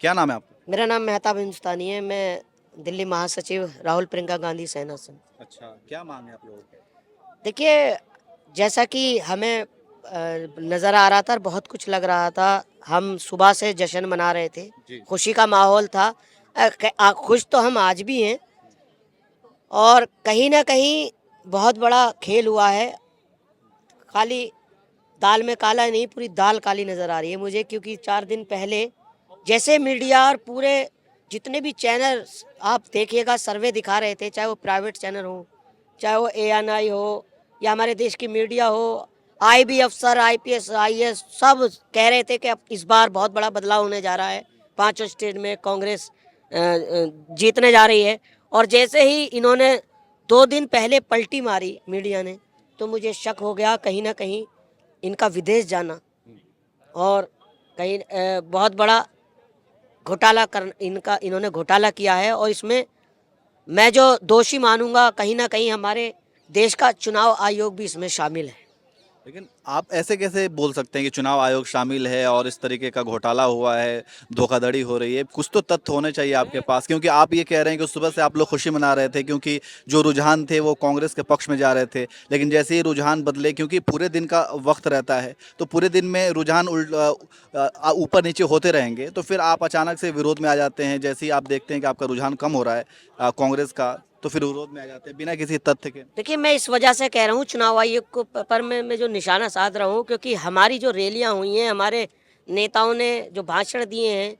क्या नाम है आपका? मेरा नाम मेहताब हिंदुस्तानी है। मैं दिल्ली महासचिव राहुल प्रियंका गांधी सेना से। अच्छा, क्या मांग है आप लोगों की? देखिए, जैसा कि हमें नज़र आ रहा था और बहुत कुछ लग रहा था, हम सुबह से जश्न मना रहे थे, जी। खुशी का माहौल था। खुश तो हम आज भी हैं, और कहीं ना कहीं बहुत बड़ा खेल हुआ है। खाली दाल में काला नहीं, पूरी दाल काली नज़र आ रही है मुझे, क्योंकि 4 दिन पहले जैसे मीडिया और पूरे जितने भी चैनल आप देखिएगा सर्वे दिखा रहे थे, चाहे वो प्राइवेट चैनल हो, चाहे वो ANI हो, या हमारे देश की मीडिया हो, IB अफसर, IPS IAS सब कह रहे थे कि अब इस बार बहुत बड़ा बदलाव होने जा रहा है, 5 स्टेट में कांग्रेस जीतने जा रही है। और जैसे ही इन्होंने 2 दिन पहले पलटी मारी मीडिया ने, तो मुझे शक हो गया कहीं ना कहीं इनका विदेश जाना और कहीं बहुत बड़ा घोटाला कर इनका इन्होंने घोटाला किया है। और इसमें मैं जो दोषी मानूंगा, कहीं ना कहीं हमारे देश का चुनाव आयोग भी इसमें शामिल है। लेकिन आप ऐसे कैसे बोल सकते हैं कि चुनाव आयोग शामिल है और इस तरीके का घोटाला हुआ है, धोखाधड़ी हो रही है? कुछ तो तथ्य होने चाहिए आपके पास, क्योंकि आप ये कह रहे हैं कि सुबह से आप लोग खुशी मना रहे थे क्योंकि जो रुझान थे वो कांग्रेस के पक्ष में जा रहे थे। लेकिन जैसे ही रुझान बदले, क्योंकि पूरे दिन का वक्त रहता है, तो पूरे दिन में रुझान ऊपर नीचे होते रहेंगे, तो फिर आप अचानक से विरोध में आ जाते हैं। जैसे ही आप देखते हैं कि आपका रुझान कम हो रहा है कांग्रेस का, तो फिर विरोध में आ जाते हैं बिना किसी तथ्य के। देखिए, मैं इस वजह से कह रहा हूँ चुनाव आयोग को पर मैं जो निशाना साध रहा हूँ, क्योंकि हमारी जो रैलियाँ हुई हैं, हमारे नेताओं ने जो भाषण दिए हैं,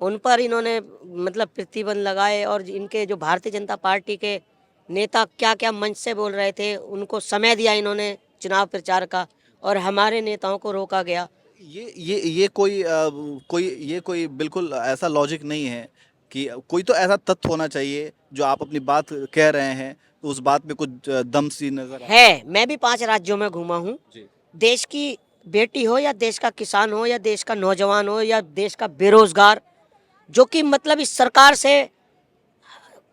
उन पर इन्होंने मतलब प्रतिबंध लगाए, और इनके जो भारतीय जनता पार्टी के नेता क्या क्या मंच से बोल रहे थे, उनको समय दिया इन्होंने चुनाव प्रचार का, और हमारे नेताओं को रोका गया। ये कोई बिल्कुल ऐसा लॉजिक नहीं है कि कोई तो ऐसा तथ्य होना चाहिए जो आप अपनी बात कह रहे हैं, तो उस बात में कुछ दम सी नजर आती है, मैं भी 5 राज्यों में घूमा हूँ। है। जी। देश की बेटी हो, या देश का किसान हो, या देश का नौजवान हो, या देश का बेरोजगार, जो कि मतलब इस सरकार से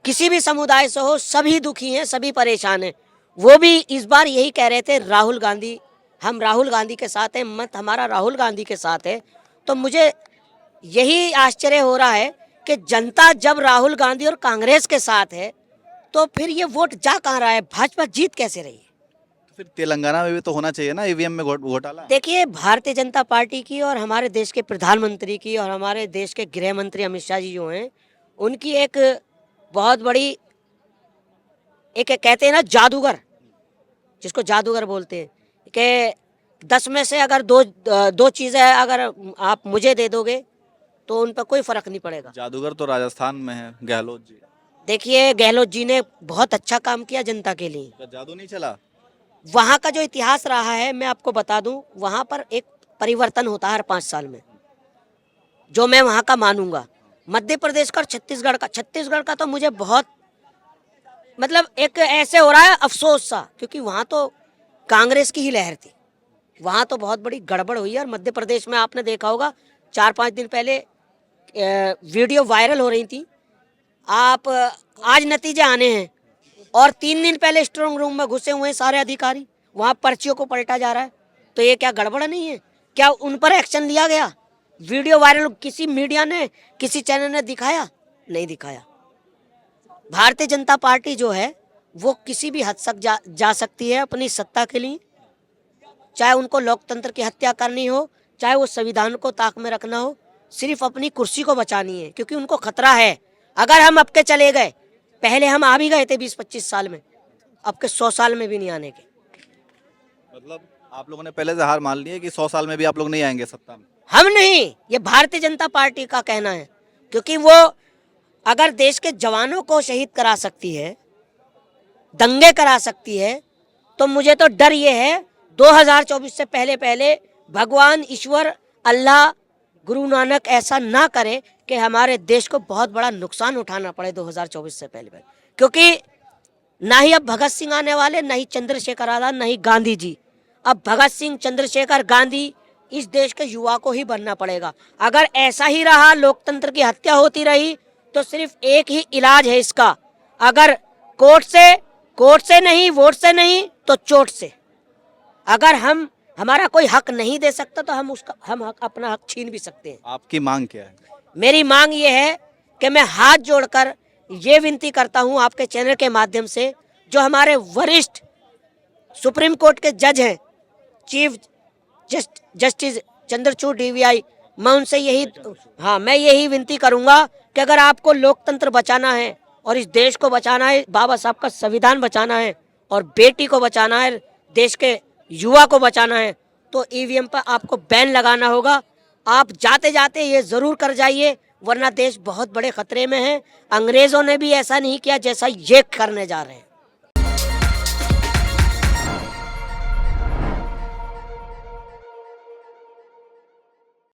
किसी भी समुदाय से हो, सभी दुखी हैं, सभी परेशान हैं। वो भी इस बार यही कह रहे थे, राहुल गांधी, हम राहुल गांधी के साथ हैं, मत हमारा राहुल गांधी के साथ है। तो मुझे यही आश्चर्य हो रहा है कि जनता जब राहुल गांधी और कांग्रेस के साथ है, तो फिर ये वोट जा कहाँ रहा है, भाजपा जीत कैसे रही है? तो फिर तेलंगाना में भी तो होना चाहिए ना, ईवीएम में घोटाला। देखिए, भारतीय जनता पार्टी की और हमारे देश के प्रधानमंत्री की और हमारे देश के गृह मंत्री अमित शाह जी जो हैं, उनकी एक बहुत बड़ी, एक कहते हैं ना जादूगर, जिसको जादूगर बोलते हैं, कि 10 में से अगर दो चीज़ें अगर आप मुझे दे दोगे, तो उन पर कोई फर्क नहीं पड़ेगा। जादूगर तो राजस्थान में है, गहलोत जी। देखिए, गहलोत जी ने बहुत अच्छा काम किया जनता के लिए। क्या जादू नहीं चला? वहाँ का जो इतिहास रहा है, मैं आपको बता दूं, वहाँ पर एक परिवर्तन होता है हर 5 साल में, जो मैं वहाँ का मानूंगा। मध्य प्रदेश का और छत्तीसगढ़ का तो मुझे बहुत मतलब एक ऐसे हो रहा है अफसोस सा, क्योंकि वहाँ तो कांग्रेस की ही लहर थी। वहाँ तो बहुत बड़ी गड़बड़ हुई है। और मध्य प्रदेश में आपने देखा होगा, 4-5 दिन पहले वीडियो वायरल हो रही थी। आप आज नतीजे आने हैं, और 3 दिन पहले स्ट्रांग रूम में घुसे हुए हैं सारे अधिकारी, वहाँ पर्चियों को पलटा जा रहा है। तो ये क्या गड़बड़ नहीं है? क्या उन पर एक्शन लिया गया? वीडियो वायरल किसी मीडिया ने, किसी चैनल ने दिखाया? नहीं दिखाया। भारतीय जनता पार्टी जो है, वो किसी भी हद तक जा सकती है अपनी सत्ता के लिए, चाहे उनको लोकतंत्र की हत्या करनी हो, चाहे वो संविधान को ताक में रखना हो, सिर्फ अपनी कुर्सी को बचानी है, क्योंकि उनको खतरा है। अगर हम अब के चले गए, पहले हम आ भी गए थे 20-25 साल में, अब के 100 साल में भी नहीं आने के। मतलब आप लोगों ने पहले से हार मान ली है कि 100 साल में भी आप लोग नहीं आएंगे सत्ता में? हम नहीं, ये भारतीय जनता पार्टी का कहना है, क्योंकि वो अगर देश के जवानों को शहीद करा सकती है, दंगे करा सकती है, तो मुझे तो डर ये है 2024 से पहले पहले भगवान ईश्वर अल्लाह गुरु नानक ऐसा ना करे कि हमारे देश को बहुत बड़ा नुकसान उठाना पड़े 2024 से पहले पहले। क्योंकि ना ही अब भगत सिंह आने वाले, ना ही चंद्रशेखर आजाद, ना ही गांधी जी। अब भगत सिंह, चंद्रशेखर, गांधी, इस देश के युवा को ही बनना पड़ेगा। अगर ऐसा ही रहा, लोकतंत्र की हत्या होती रही, तो सिर्फ एक ही इलाज है इसका, अगर कोर्ट से नहीं, वोट से नहीं, तो चोट से। अगर हमारा कोई हक नहीं दे सकता, तो हम अपना हक छीन भी सकते हैं। आपकी मांग क्या है? मेरी मांग ये है कि मैं हाथ जोड़कर ये विनती करता हूं आपके चैनल के माध्यम से, जो हमारे वरिष्ठ सुप्रीम कोर्ट के जज हैं, चीफ जस्टिस चंद्रचूड़ डीवीआई, मैं उनसे मैं यही विनती करूंगा कि अगर आपको लोकतंत्र बचाना है और इस देश को बचाना है, बाबा साहब का संविधान बचाना है और बेटी को बचाना है, देश के युवा को बचाना है, तो ईवीएम पर आपको बैन लगाना होगा। आप जाते जाते ये जरूर कर जाइए, वरना देश बहुत बड़े खतरे में है। अंग्रेजों ने भी ऐसा नहीं किया जैसा ये करने जा रहे हैं।